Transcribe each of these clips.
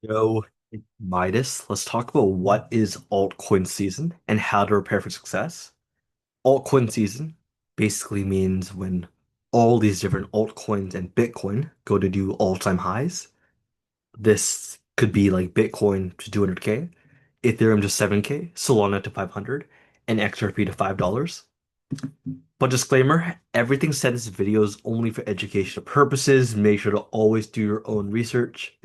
Yo, Midas, let's talk about what is altcoin season and how to prepare for success. Altcoin season basically means when all these different altcoins and Bitcoin go to do all-time highs. This could be like Bitcoin to 200K, Ethereum to 7K, Solana to 500, and XRP to $5. But disclaimer, everything said in this video is only for educational purposes. Make sure to always do your own research.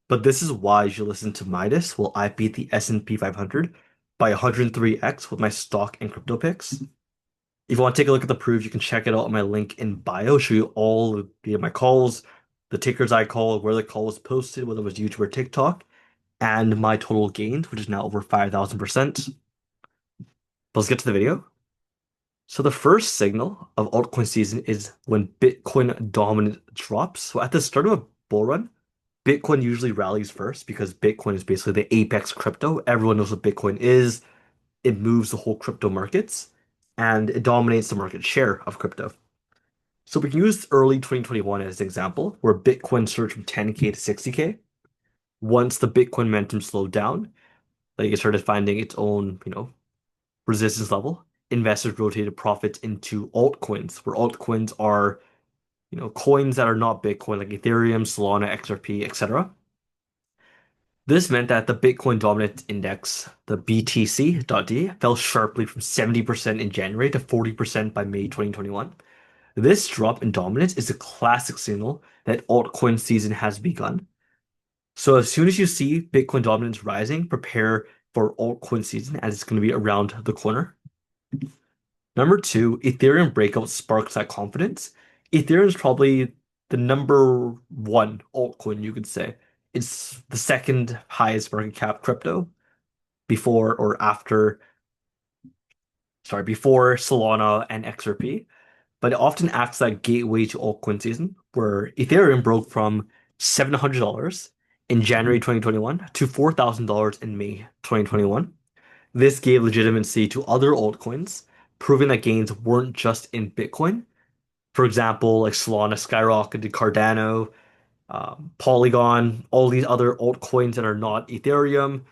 But this is why you should listen to Midas while I beat the S&P 500 by 103x with my stock and crypto picks. If you want to take a look at the proof, you can check it out on my link in bio. Show you all my calls, the tickers I called, where the call was posted, whether it was YouTube or TikTok, and my total gains, which is now over 5,000%. But let's get to the video. So the first signal of altcoin season is when Bitcoin dominance drops. So at the start of a bull run, Bitcoin usually rallies first because Bitcoin is basically the apex crypto. Everyone knows what Bitcoin is. It moves the whole crypto markets and it dominates the market share of crypto. So we can use early 2021 as an example, where Bitcoin surged from 10K to 60K. Once the Bitcoin momentum slowed down, like it started finding its own, resistance level, investors rotated profits into altcoins, where altcoins are, coins that are not Bitcoin, like Ethereum, Solana, XRP, etc. This meant that the Bitcoin dominance index, the BTC.D, fell sharply from 70% in January to 40% by May 2021. This drop in dominance is a classic signal that altcoin season has begun. So as soon as you see Bitcoin dominance rising, prepare for altcoin season as it's going to be around the corner. Number two, Ethereum breakout sparks that confidence. Ethereum is probably the number one altcoin, you could say. It's the second highest market cap crypto before or after, sorry, before Solana and XRP. But it often acts like gateway to altcoin season, where Ethereum broke from $700 in January 2021 to $4,000 in May 2021. This gave legitimacy to other altcoins, proving that gains weren't just in Bitcoin. For example, like Solana skyrocketed, Cardano, Polygon, all these other altcoins that are not Ethereum.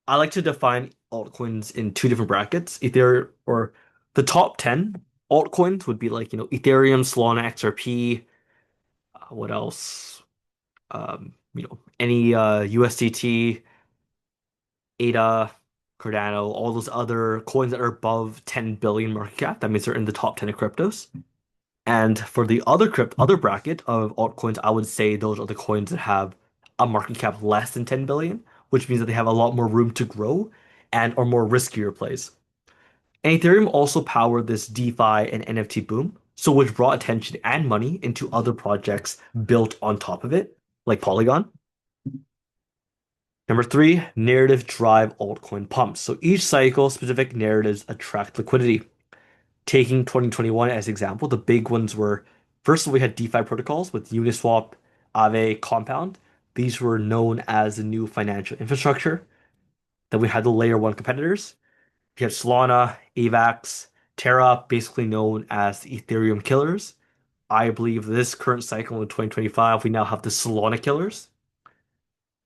I like to define altcoins in two different brackets. Ethereum or the top 10 altcoins would be like, Ethereum, Solana, XRP, what else? Any USDT, ADA, Cardano, all those other coins that are above 10 billion market cap. That means they're in the top 10 of cryptos. And for the other bracket of altcoins, I would say those are the coins that have a market cap less than 10 billion, which means that they have a lot more room to grow and are more riskier plays. And Ethereum also powered this DeFi and NFT boom, so which brought attention and money into other projects built on top of it, like Polygon. Number three, narrative drive altcoin pumps. So each cycle, specific narratives attract liquidity. Taking 2021 as example, the big ones were first we had DeFi protocols with Uniswap, AAVE, Compound. These were known as the new financial infrastructure. Then we had the layer one competitors. We have Solana, AVAX, Terra, basically known as the Ethereum killers. I believe this current cycle in 2025, we now have the Solana killers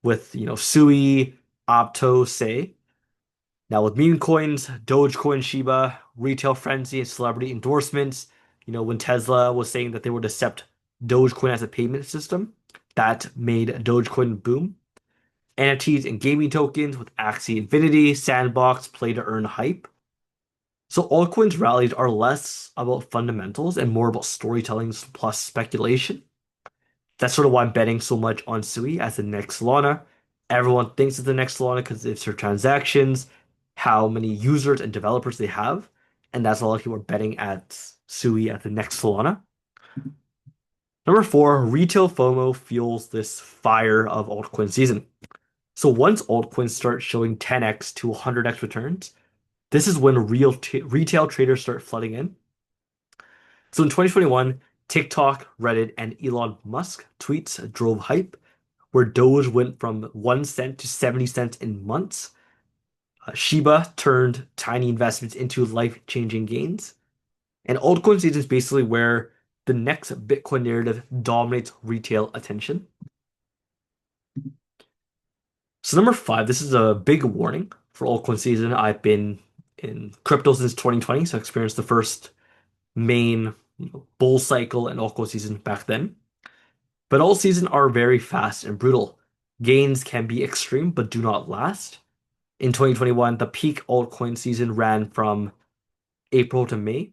with, Sui, Opto, Say. Now with meme coins, Dogecoin, Shiba, retail frenzy, and celebrity endorsements, when Tesla was saying that they would accept Dogecoin as a payment system, that made Dogecoin boom. NFTs and gaming tokens with Axie Infinity, Sandbox, play to earn hype. So altcoins rallies are less about fundamentals and more about storytelling plus speculation. That's sort of why I'm betting so much on Sui as the next Solana. Everyone thinks it's the next Solana because it's their transactions, how many users and developers they have, and that's a lot of people are betting at Sui at the next Solana. Number four, retail FOMO fuels this fire of altcoin season. So once altcoins start showing 10x to 100x returns, this is when retail traders start flooding in. So in 2021, TikTok, Reddit, and Elon Musk tweets drove hype, where Doge went from 1 cent to 70 cents in months. Shiba turned tiny investments into life-changing gains. And altcoin season is basically where the next Bitcoin narrative dominates retail attention. So number five, this is a big warning for altcoin season. I've been in crypto since 2020, so I experienced the first main bull cycle and altcoin season back then. But all seasons are very fast and brutal. Gains can be extreme, but do not last. In 2021, the peak altcoin season ran from April to May.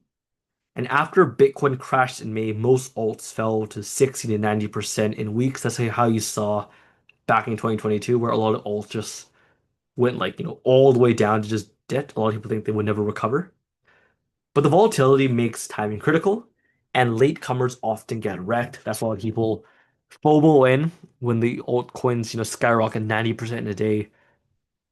And after Bitcoin crashed in May, most alts fell to 60 to 90% in weeks. That's how you saw back in 2022, where a lot of alts just went like, all the way down to just debt. A lot of people think they would never recover. But the volatility makes timing critical, and latecomers often get wrecked. That's why people FOMO in when the altcoins, skyrocket 90% in a day.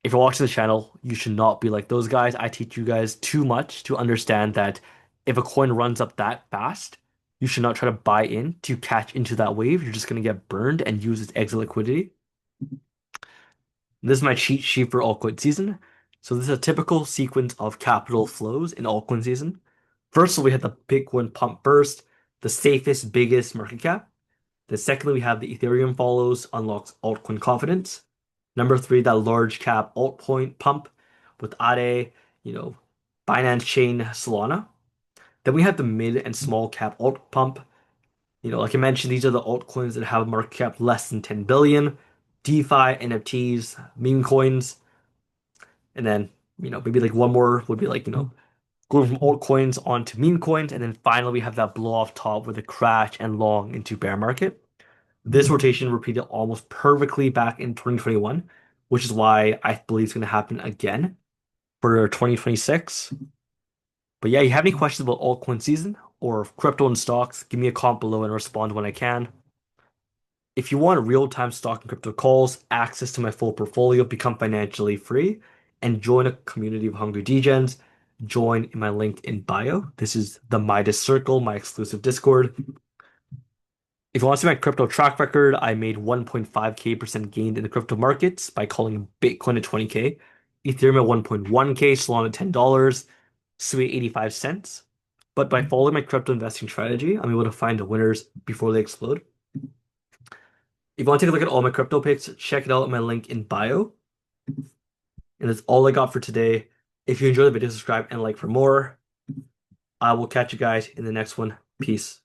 If you're watching the channel, you should not be like those guys. I teach you guys too much to understand that if a coin runs up that fast, you should not try to buy in to catch into that wave. You're just going to get burned and use its exit liquidity. This is my cheat sheet for altcoin season. So this is a typical sequence of capital flows in altcoin season. First, we had the Bitcoin pump burst, the safest, biggest market cap. Then secondly, we have the Ethereum follows, unlocks altcoin confidence. Number three, that large cap altcoin pump with AAVE, you know, Binance Chain, Solana. Then we have the mid and small cap alt pump. Like I mentioned, these are the altcoins that have a market cap less than 10 billion, DeFi, NFTs, meme coins, and then, maybe like one more would be like, going from altcoins onto meme coins, and then finally we have that blow off top with a crash and long into bear market. This rotation repeated almost perfectly back in 2021, which is why I believe it's going to happen again for 2026. But yeah, you have any questions about altcoin season or crypto and stocks, give me a comment below and I'll respond when I can. If you want real-time stock and crypto calls, access to my full portfolio, become financially free, and join a community of hungry degens, join in my link in bio. This is the Midas Circle, my exclusive Discord. If you want to see my crypto track record, I made 1.5K% gain in the crypto markets by calling Bitcoin at 20K, Ethereum at 1.1K, Solana at $10, Sui at 85 cents. But by following my crypto investing strategy, I'm able to find the winners before they explode. If you want to take a look at all my crypto picks, check it out in my link in bio. And that's all I got for today. If you enjoyed the video, subscribe and like for more. I will catch you guys in the next one. Peace.